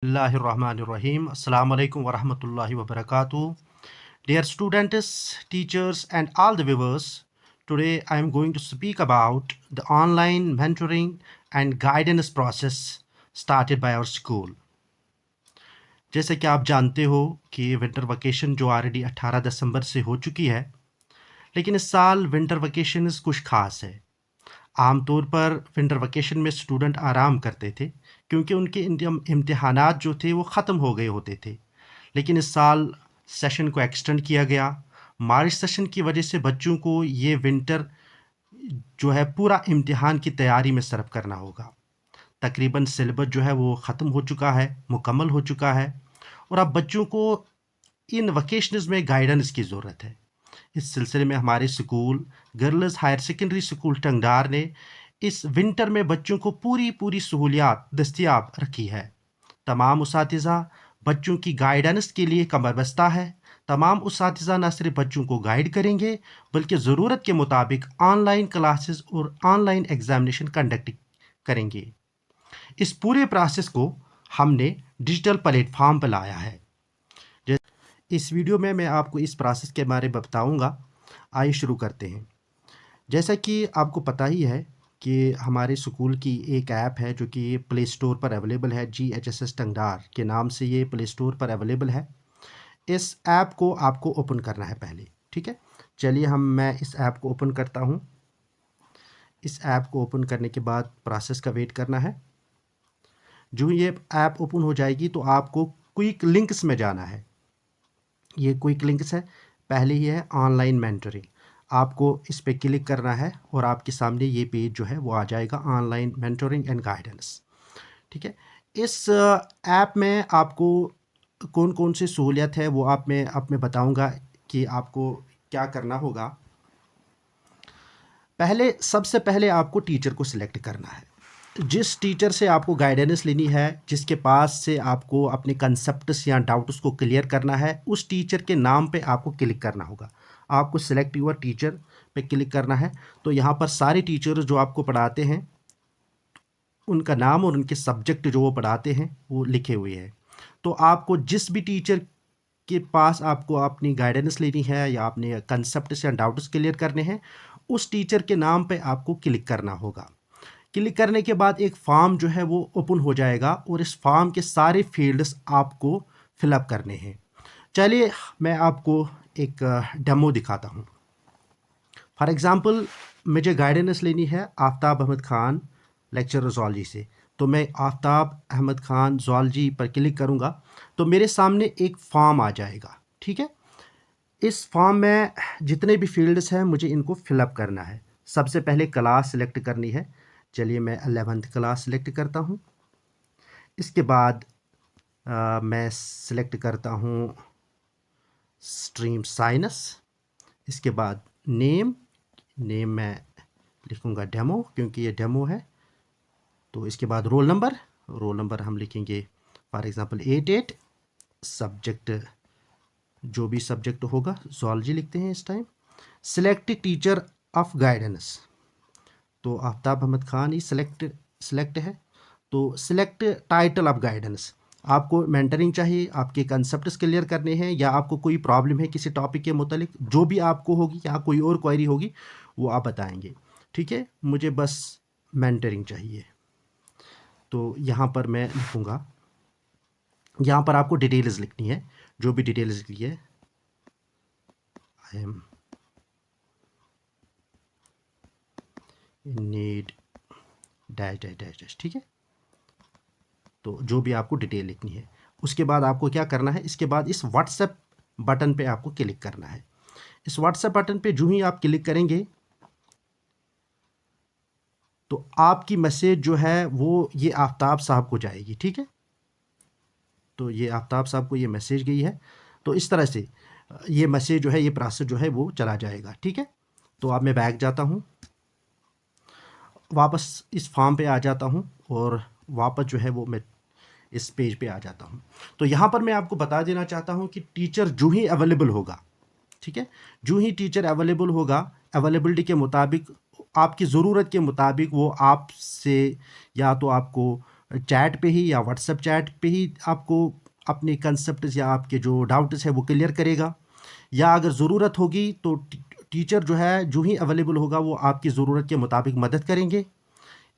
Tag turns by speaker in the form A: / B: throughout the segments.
A: Bismillahirrahmanirrahim. Assalamu alaikum wa rahmatullahi wa barakatuh. Dear students, teachers, and all the viewers, today I am going to speak about the online mentoring and guidance process started by our school. जैसे कि आप जानते हो कि winter vacation जो already 18 दिसंबर से हो चुकी है, लेकिन इस साल विंटर वेकेशन कुछ खास है। आमतौर पर विंटर वेकेशन में स्टूडेंट आराम करते थे क्योंकि उनके इम्तिहानात जो थे वो ख़त्म हो गए होते थे। लेकिन इस साल सेशन को एक्सटेंड किया गया। मार्च सेशन की वजह से बच्चों को ये विंटर जो है पूरा इम्तिहान की तैयारी में सर्व करना होगा। तकरीबन सिलेबस जो है वो ख़त्म हो चुका है, मुकम्मल हो चुका है और अब बच्चों को इन वेकेशंस में गाइडेंस की ज़रूरत है। इस सिलसिले में हमारे school girls higher secondary school Tangdar ने इस विंटर में बच्चों को पूरी सहूलियात दस्तयाब रखी है। तमाम उसातिज़ा बच्चों की गाइडेंस के लिए कमर बस्ता है। तमाम उसातिज़ा न सिर्फ बच्चों को गाइड करेंगे बल्कि ज़रूरत के मुताबिक ऑनलाइन क्लासेस और ऑनलाइन एग्जामिनेशन कंडक्ट करेंगे। इस पूरे प्रोसेस को हमने डिजिटल प्लेटफॉर्म पर लाया है। इस वीडियो में मैं आपको इस प्रोसेस के बारे में बताऊंगा। आइए शुरू करते हैं। जैसा कि आपको पता ही है कि हमारे स्कूल की एक ऐप है जो कि प्ले स्टोर पर अवेलेबल है। GHSS टंगडार के नाम से ये प्ले स्टोर पर अवेलेबल है। इस ऐप को आपको ओपन करना है पहले, ठीक है। चलिए मैं इस ऐप को ओपन करता हूँ। इस ऐप को ओपन करने के बाद प्रोसेस का वेट करना है। जो ये ऐप ओपन हो जाएगी तो आपको क्विक लिंक्स में जाना है। ये क्विक लिंक्स है, पहले ही है ऑनलाइन मेंटरिंग। आपको इस पे क्लिक करना है और आपके सामने ये पेज जो है वो आ जाएगा, ऑनलाइन मेंटरिंग एंड गाइडेंस, ठीक है। इस ऐप में आपको कौन कौन सी सहूलियत है वो आप मैं बताऊंगा कि आपको क्या करना होगा। सबसे पहले आपको टीचर को सिलेक्ट करना है। जिस टीचर से आपको गाइडेंस लेनी है, जिसके पास से आपको अपने कंसेप्ट्स या डाउट्स को क्लियर करना है, उस टीचर के नाम पे आपको क्लिक करना होगा। आपको सिलेक्ट यूर टीचर पे क्लिक करना है। तो यहाँ पर सारे टीचर जो आपको पढ़ाते हैं उनका नाम और उनके सब्जेक्ट जो वो पढ़ाते हैं वो लिखे हुए हैं। तो आपको जिस भी टीचर के पास आपको अपनी गाइडेंस लेनी है या अपने कंसेप्ट्स या डाउट्स क्लियर करने हैं, उस टीचर के नाम पे आपको क्लिक करना होगा। क्लिक करने के बाद एक फॉर्म जो है वो ओपन हो जाएगा और इस फॉर्म के सारे फील्ड्स आपको फिलअप करने हैं। चलिए मैं आपको एक डेमो दिखाता हूँ। फॉर एग्ज़ाम्पल मुझे गाइडेंस लेनी है आफ्ताब अहमद ख़ान लेक्चरर ज़ूलॉजी से। तो मैं आफ्ताब अहमद ख़ान ज़ूलॉजी पर क्लिक करूँगा तो मेरे सामने एक फॉर्म आ जाएगा, ठीक है। इस फॉर्म में जितने भी फील्ड्स हैं मुझे इनको फिलअप करना है। सबसे पहले क्लास सिलेक्ट करनी है। चलिए मैं 11th क्लास सिलेक्ट करता हूँ। इसके बाद मैं सिलेक्ट करता हूँ स्ट्रीम साइंस। इसके बाद नेम मैं लिखूँगा डेमो क्योंकि ये डेमो है। तो इसके बाद रोल नंबर हम लिखेंगे फॉर एग्ज़ाम्पल 88। सब्जेक्ट जो भी सब्जेक्ट होगा ज़ूलॉजी लिखते हैं इस time. Select teacher of guidance, तो आफ्ताब अहमद ख़ान ही सिलेक्ट है। तो सिलेक्ट टाइटल ऑफ गाइडेंस, आपको मेंटरिंग चाहिए, आपके कंसेप्ट्स क्लियर करने हैं या आपको कोई प्रॉब्लम है किसी टॉपिक के मुतालिक, जो भी आपको होगी या कोई और क्वेरी होगी वो आप बताएंगे, ठीक है। मुझे बस मेंटरिंग चाहिए तो यहाँ पर मैं लिखूँगा। यहाँ पर आपको डिटेल्स लिखनी है, जो भी डिटेल्स लिखी है। I am need dash dash dash dash, ठीक है। तो जो भी आपको डिटेल लिखनी है। उसके बाद आपको क्या करना है, इसके बाद इस व्हाट्सएप बटन पे आपको क्लिक करना है। इस व्हाट्सएप बटन पे जो ही आप क्लिक करेंगे तो आपकी मैसेज जो है वो ये आफ्ताब साहब को जाएगी, ठीक है। तो ये आफ्ताब साहब को ये मैसेज गई है। तो इस तरह से ये मैसेज जो है, ये प्रोसेस जो है वो चला जाएगा, ठीक है। तो अब मैं बैक जाता हूँ, वापस इस फॉर्म पे आ जाता हूँ और वापस जो है वो मैं इस पेज पे आ जाता हूँ। तो यहाँ पर मैं आपको बता देना चाहता हूँ कि टीचर जो ही अवेलेबल होगा, ठीक है, जो ही टीचर अवेलेबल होगा, अवेलेबिलिटी के मुताबिक, आपकी ज़रूरत के मुताबिक वो आपसे या तो आपको चैट पे ही या व्हाट्सएप चैट पे ही आपको अपने कंसेप्ट या आपके जो डाउट्स है वो क्लियर करेगा, या अगर ज़रूरत होगी तो टीचर जो है जो ही अवेलेबल होगा वो आपकी ज़रूरत के मुताबिक मदद करेंगे,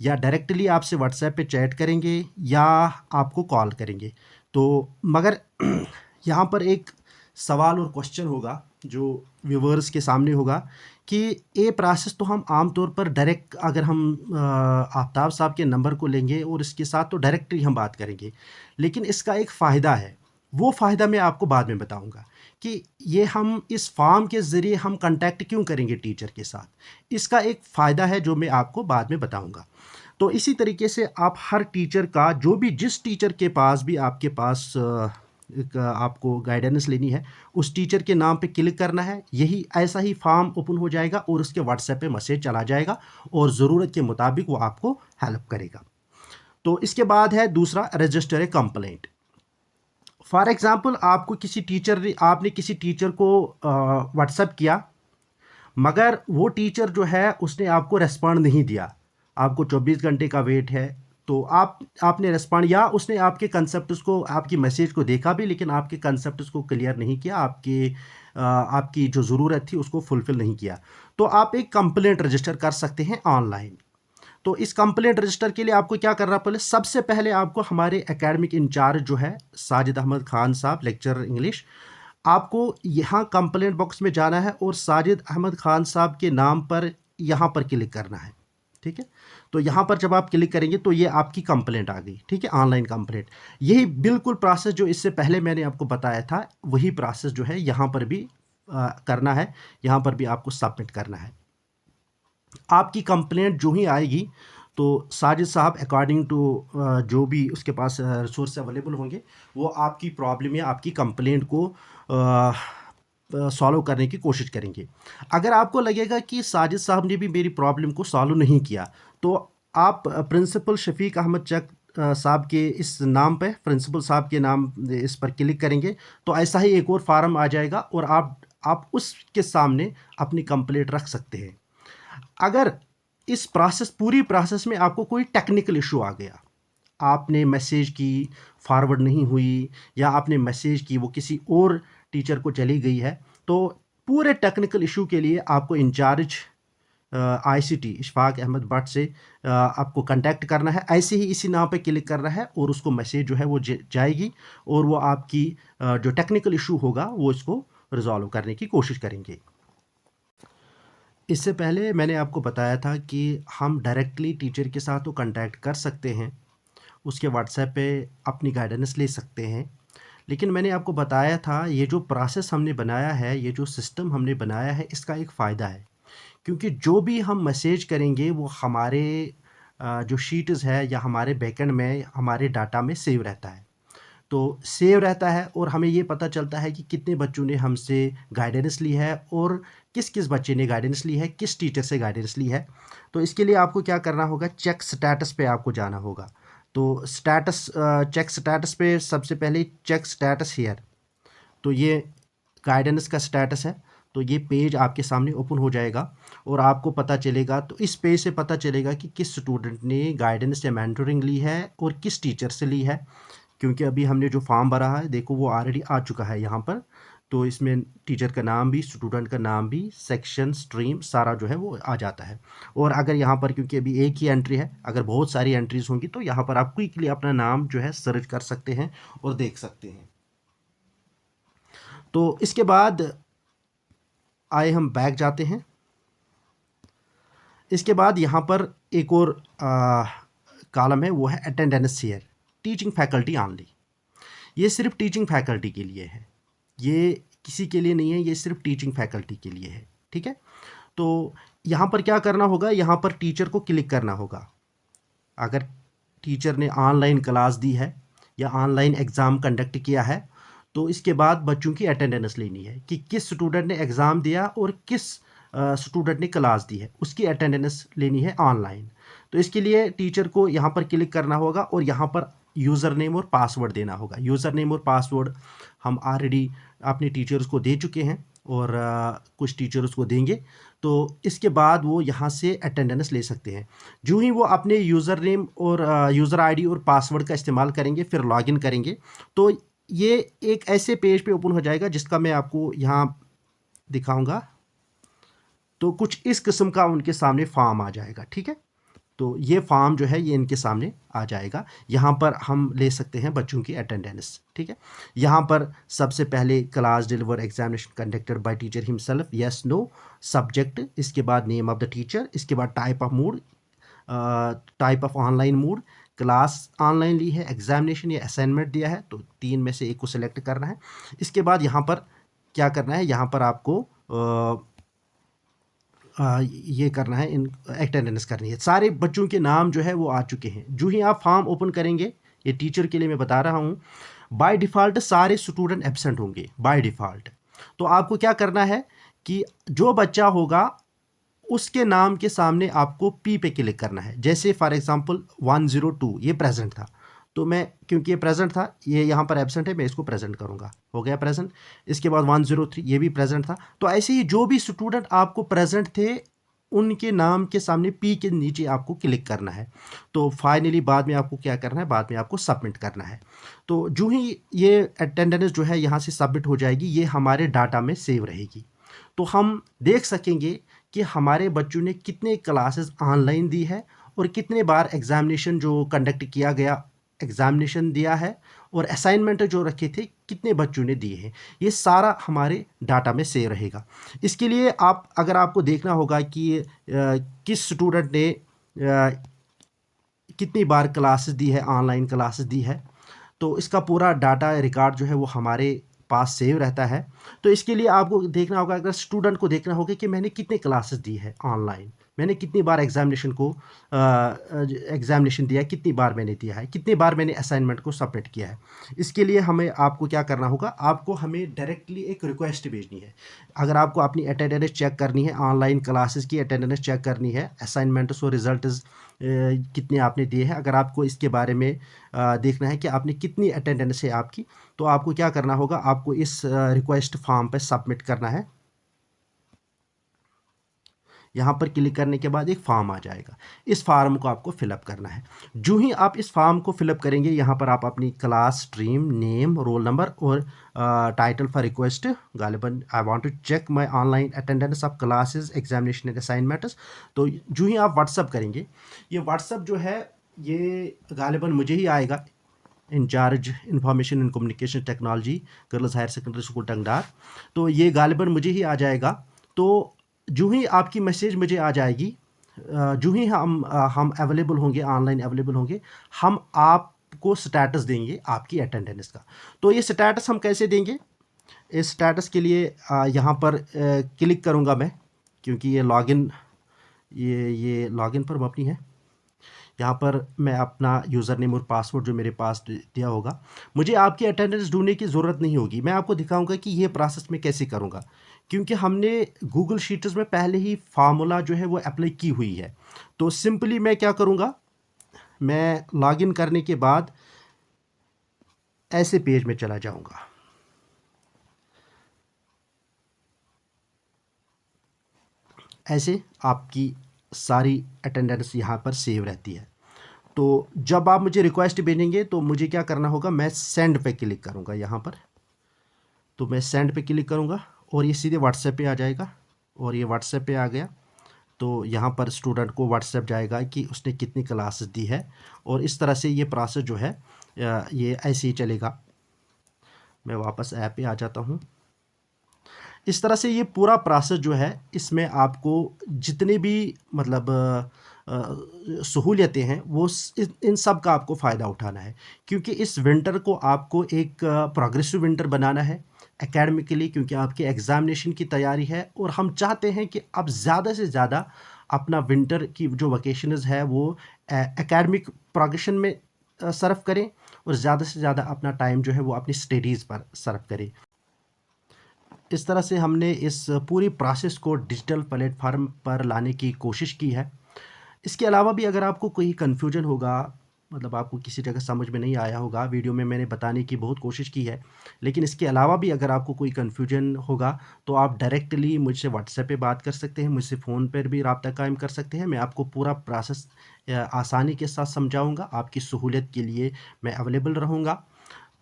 A: या डायरेक्टली आपसे व्हाट्सएप पे चैट करेंगे या आपको कॉल करेंगे। तो मगर यहाँ पर एक सवाल और क्वेश्चन होगा जो व्यूवर्स के सामने होगा कि ये प्रोसेस तो हम आम तौर पर डायरेक्ट अगर हम आफ्ताब साहब के नंबर को लेंगे और इसके साथ तो डायरेक्टली हम बात करेंगे, लेकिन इसका एक फ़ायदा है, वो फ़ायदा मैं आपको बाद में बताऊंगा कि ये हम इस फॉर्म के ज़रिए हम कांटेक्ट क्यों करेंगे टीचर के साथ। इसका एक फ़ायदा है जो मैं आपको बाद में बताऊंगा। तो इसी तरीके से आप हर टीचर का जो भी जिस टीचर के पास भी आपके पास आपको गाइडेंस लेनी है, उस टीचर के नाम पे क्लिक करना है, यही ऐसा ही फॉर्म ओपन हो जाएगा और उसके व्हाट्सएप पे मैसेज चला जाएगा और ज़रूरत के मुताबिक वो आपको हेल्प करेगा। तो इसके बाद है दूसरा, register A complaint. For example आपको आपने किसी टीचर को व्हाट्सएप किया, मगर वो टीचर जो है उसने आपको रेस्पॉन्ड नहीं दिया, आपको 24 घंटे का वेट है, तो आपने रेस्पॉन्ड, या उसने आपके कंसेप्ट्स को, आपकी मैसेज को देखा भी लेकिन आपके कंसेप्ट्स को क्लियर नहीं किया, आपकी जो ज़रूरत थी उसको फुलफ़िल नहीं किया, तो आप एक कंप्लेंट रजिस्टर कर सकते हैं ऑनलाइन। तो इस कंप्लेंट रजिस्टर के लिए आपको क्या करना पड़े, सबसे पहले आपको हमारे एकेडमिक इंचार्ज जो है साजिद अहमद खान साहब, लेक्चरर इंग्लिश, आपको यहाँ कंप्लेंट बॉक्स में जाना है और साजिद अहमद खान साहब के नाम पर यहाँ पर क्लिक करना है। ठीक है, तो यहाँ पर जब आप क्लिक करेंगे तो ये आपकी कंप्लेंट आ गई। ठीक है, ऑनलाइन कंप्लेंट, यही बिल्कुल प्रोसेस जो इससे पहले मैंने आपको बताया था, वही प्रोसेस जो है यहाँ पर भी करना है, यहाँ पर भी आपको सबमिट करना है। आपकी कंप्लेंट जो ही आएगी तो साजिद साहब अकॉर्डिंग टू जो भी उसके पास रिसोर्स अवेलेबल होंगे, वो आपकी प्रॉब्लम या आपकी कंप्लेंट को सॉल्व करने की कोशिश करेंगे। अगर आपको लगेगा कि साजिद साहब ने भी मेरी प्रॉब्लम को सॉल्व नहीं किया, तो आप प्रिंसिपल शफीक अहमद चक साहब के इस नाम पे, प्रिंसिपल साहब के नाम इस पर क्लिक करेंगे तो ऐसा ही एक और फार्म आ जाएगा और आप उसके सामने अपनी कंप्लेंट रख सकते हैं। अगर इस पूरी प्रोसेस में आपको कोई टेक्निकल इशू आ गया, आपने मैसेज की फॉरवर्ड नहीं हुई, या आपने मैसेज की वो किसी और टीचर को चली गई है, तो पूरे टेक्निकल इशू के लिए आपको इंचार्ज आईसीटी इशफाक अहमद भट्ट से आपको कांटेक्ट करना है। ऐसे ही इसी नाम पे क्लिक करना है और उसको मैसेज जो है वो जाएगी और वो आपकी जो टेक्निकल इशू होगा वो इसको रिजॉल्व करने की कोशिश करेंगे। इससे पहले मैंने आपको बताया था कि हम डायरेक्टली टीचर के साथ तो कांटेक्ट कर सकते हैं, उसके व्हाट्सएप पे अपनी गाइडेंस ले सकते हैं, लेकिन मैंने आपको बताया था ये जो प्रोसेस हमने बनाया है, ये जो सिस्टम हमने बनाया है, इसका एक फ़ायदा है, क्योंकि जो भी हम मैसेज करेंगे वो हमारे जो शीट्स है या हमारे बैकएंड में हमारे डाटा में सेव रहता है। तो सेव रहता है और हमें ये पता चलता है कि कितने बच्चों ने हमसे गाइडेंस ली है और किस किस बच्चे ने गाइडेंस ली है, किस टीचर से गाइडेंस ली है। तो इसके लिए आपको क्या करना होगा, चेक स्टेटस पे आपको जाना होगा। तो चेक स्टेटस पे सबसे पहले चेक स्टेटस हियर, तो ये गाइडेंस का स्टेटस है, तो ये पेज आपके सामने ओपन हो जाएगा और आपको पता चलेगा, तो इस पेज से पता चलेगा कि किस स्टूडेंट ने गाइडेंस या मेंटरिंग ली है और किस टीचर से ली है, क्योंकि अभी हमने जो फॉर्म भरा है देखो वो ऑलरेडी आ चुका है यहाँ पर। तो इसमें टीचर का नाम भी, स्टूडेंट का नाम भी, सेक्शन, स्ट्रीम सारा जो है वो आ जाता है। और अगर यहाँ पर, क्योंकि अभी एक ही एंट्री है, अगर बहुत सारी एंट्रीज होंगी तो यहाँ पर आप क्विकली अपना नाम जो है सर्च कर सकते हैं और देख सकते हैं। तो इसके बाद आए हम बैक जाते हैं। इसके बाद यहाँ पर एक और कॉलम है, वो है attendance here, teaching faculty only. ये सिर्फ टीचिंग फैकल्टी के लिए है, ये किसी के लिए नहीं है, ये सिर्फ टीचिंग फैकल्टी के लिए है। ठीक है, तो यहाँ पर क्या करना होगा, यहाँ पर टीचर को क्लिक करना होगा। अगर टीचर ने ऑनलाइन क्लास दी है या ऑनलाइन एग्ज़ाम कंडक्ट किया है, तो इसके बाद बच्चों की अटेंडेंस लेनी है कि किस स्टूडेंट ने एग्ज़ाम दिया और किस स्टूडेंट ने क्लास दी है, उसकी अटेंडेंस लेनी है ऑनलाइन। तो इसके लिए टीचर को यहाँ पर क्लिक करना होगा और यहाँ पर यूज़र नेम और पासवर्ड देना होगा। यूज़र नेम और पासवर्ड हम ऑलरेडी अपने टीचर्स को दे चुके हैं, और कुछ टीचर उसको देंगे। तो इसके बाद वो यहाँ से अटेंडेंस ले सकते हैं। जो ही वो अपने यूज़र नेम और यूज़र आईडी और पासवर्ड का इस्तेमाल करेंगे, फिर लॉगिन करेंगे, तो ये एक ऐसे पेज पे ओपन हो जाएगा जिसका मैं आपको यहाँ दिखाऊंगा। तो कुछ इस किस्म का उनके सामने फॉर्म आ जाएगा, ठीक है। तो ये फॉर्म जो है ये इनके सामने आ जाएगा। यहाँ पर हम ले सकते हैं बच्चों की अटेंडेंस, ठीक है। यहाँ पर सबसे पहले class deliver examination conducted by teacher himself, yes no, subject, इसके बाद नेम ऑफ द टीचर, इसके बाद type of mode, type of online mode, class online ली है, एग्जामिनेशन या असाइनमेंट दिया है, तो तीन में से एक को सिलेक्ट करना है। इसके बाद यहाँ पर क्या करना है, यहाँ पर आपको ये करना है, इन अटेंडेंस करनी है। सारे बच्चों के नाम जो है वो आ चुके हैं। जो ही आप फॉर्म ओपन करेंगे, ये टीचर के लिए मैं बता रहा हूँ, बाय डिफ़ॉल्ट सारे स्टूडेंट एब्सेंट होंगे बाय डिफ़ॉल्ट। तो आपको क्या करना है कि जो बच्चा होगा उसके नाम के सामने आपको पी पे क्लिक करना है। जैसे फॉर एग्जांपल 102 ये प्रेजेंट था, तो मैं, क्योंकि ये प्रेजेंट था, ये यहाँ पर एब्सेंट है, मैं इसको प्रेजेंट करूँगा, हो गया प्रेजेंट। इसके बाद 103 ये भी प्रेजेंट था। तो ऐसे ही जो भी स्टूडेंट आपको प्रेजेंट थे उनके नाम के सामने पी के नीचे आपको क्लिक करना है। तो फाइनली बाद में आपको क्या करना है, बाद में आपको सबमिट करना है। तो जो ही ये अटेंडेंस जो है यहाँ से सबमिट हो जाएगी, ये हमारे डाटा में सेव रहेगी। तो हम देख सकेंगे कि हमारे बच्चों ने कितने क्लासेस ऑनलाइन दी है और कितने बार एग्जामिनेशन जो कंडक्ट किया गया एग्जामिनेशन दिया है, और असाइनमेंट जो रखे थे कितने बच्चों ने दिए हैं। ये सारा हमारे डाटा में सेव रहेगा। इसके लिए आप, अगर आपको देखना होगा कि किस स्टूडेंट ने कितनी बार क्लासेस दी है, ऑनलाइन क्लासेस दी है, तो इसका पूरा डाटा रिकॉर्ड जो है वो हमारे पास सेव रहता है। तो इसके लिए आपको देखना होगा, अगर स्टूडेंट को देखना होगा कि मैंने कितने क्लासेस दी है ऑनलाइन, मैंने कितनी बार एग्जामिनेशन दिया है, कितनी बार मैंने दिया है, कितनी बार मैंने असाइनमेंट को सबमिट किया है। इसके लिए हमें, आपको क्या करना होगा, आपको हमें डायरेक्टली एक रिक्वेस्ट भेजनी है। अगर आपको अपनी अटेंडेंस चेक करनी है, ऑनलाइन क्लासेस की अटेंडेंस चेक करनी है, असाइनमेंट्स और रिजल्ट कितने आपने दिए हैं, अगर आपको इसके बारे में देखना है कि आपने कितनी अटेंडेंस है आपकी, तो आपको क्या करना होगा, आपको इस रिक्वेस्ट फॉर्म पर सबमिट करना है। यहाँ पर क्लिक करने के बाद एक फॉर्म आ जाएगा, इस फॉर्म को आपको फिलअप करना है। जो ही आप इस फॉर्म को फिलअप करेंगे, यहाँ पर आप अपनी class, stream, name, roll number और टाइटल फॉर रिक्वेस्ट, गालिबन I want to check my online attendance of classes, examination and assignments. तो जो ही आप व्हाट्सअप करेंगे, ये व्हाट्सअप जो है ये गालिबन मुझे ही आएगा, incharge information and communication technology, girls higher secondary school Tangdar. तो ये गालिबन मुझे ही आ जाएगा। तो जो ही आपकी मैसेज मुझे आ जाएगी, जो ही हम अवेलेबल होंगे, ऑनलाइन अवेलेबल होंगे, हम आपको स्टेटस देंगे आपकी अटेंडेंस का। तो ये स्टेटस हम कैसे देंगे, इस स्टेटस के लिए यहाँ पर क्लिक करूँगा मैं, क्योंकि ये लॉगिन, ये लॉगिन पर अपनी है। यहाँ पर मैं अपना यूज़र नेम और पासवर्ड जो मेरे पास दिया होगा, मुझे आपकी अटेंडेंस ढूंढने की ज़रूरत नहीं होगी। मैं आपको दिखाऊंगा कि ये प्रोसेस मैं कैसे करूँगा, क्योंकि हमने गूगल शीट्स में पहले ही फार्मूला जो है वो अप्लाई की हुई है। तो सिंपली मैं क्या करूँगा, मैं लॉगिन करने के बाद ऐसे पेज में चला जाऊँगा। ऐसे आपकी सारी अटेंडेंस यहाँ पर सेव रहती है। तो जब आप मुझे रिक्वेस्ट भेजेंगे तो मुझे क्या करना होगा, मैं सेंड पे क्लिक करूँगा यहाँ पर। तो मैं सेंड पे क्लिक करूँगा और ये सीधे व्हाट्सएप पे आ जाएगा, और ये व्हाट्सएप पे आ गया। तो यहाँ पर स्टूडेंट को व्हाट्सएप जाएगा कि उसने कितनी क्लासेस दी है, और इस तरह से ये प्रोसेस जो है ये ऐसे ही चलेगा। मैं वापस ऐप पे आ जाता हूँ। इस तरह से ये पूरा प्रोसेस जो है, इसमें आपको जितने भी मतलब सहूलियतें हैं वो इन सब का आपको फ़ायदा उठाना है, क्योंकि इस विंटर को आपको एक प्रोग्रेसिव विंटर बनाना है एकेडमिकली, क्योंकि आपके एग्ज़ामिनेशन की तैयारी है, और हम चाहते हैं कि आप ज़्यादा से ज़्यादा अपना विंटर की जो वकेशंस है वो एकेडमिक प्रोग्रेशन में सर्व करें, और ज़्यादा से ज़्यादा अपना टाइम जो है वो अपनी स्टडीज़ पर सर्व करें। इस तरह से हमने इस पूरी प्रोसेस को डिजिटल प्लेटफॉर्म पर लाने की कोशिश की है। इसके अलावा भी अगर आपको कोई कन्फ्यूजन होगा मतलब आपको किसी जगह समझ में नहीं आया होगा, वीडियो में मैंने बताने की बहुत कोशिश की है। लेकिन इसके अलावा भी अगर आपको कोई कन्फ्यूजन होगा तो आप डायरेक्टली मुझसे व्हाट्सएप पे बात कर सकते हैं, मुझसे फ़ोन पर भी राब्ता कायम कर सकते हैं। मैं आपको पूरा प्रोसेस आसानी के साथ समझाऊँगा, आपकी सहूलियत के लिए मैं अवेलेबल रहूँगा।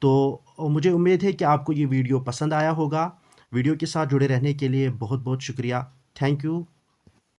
A: तो मुझे उम्मीद है कि आपको ये वीडियो पसंद आया होगा। वीडियो के साथ जुड़े रहने के लिए बहुत-बहुत शुक्रिया। Thank you.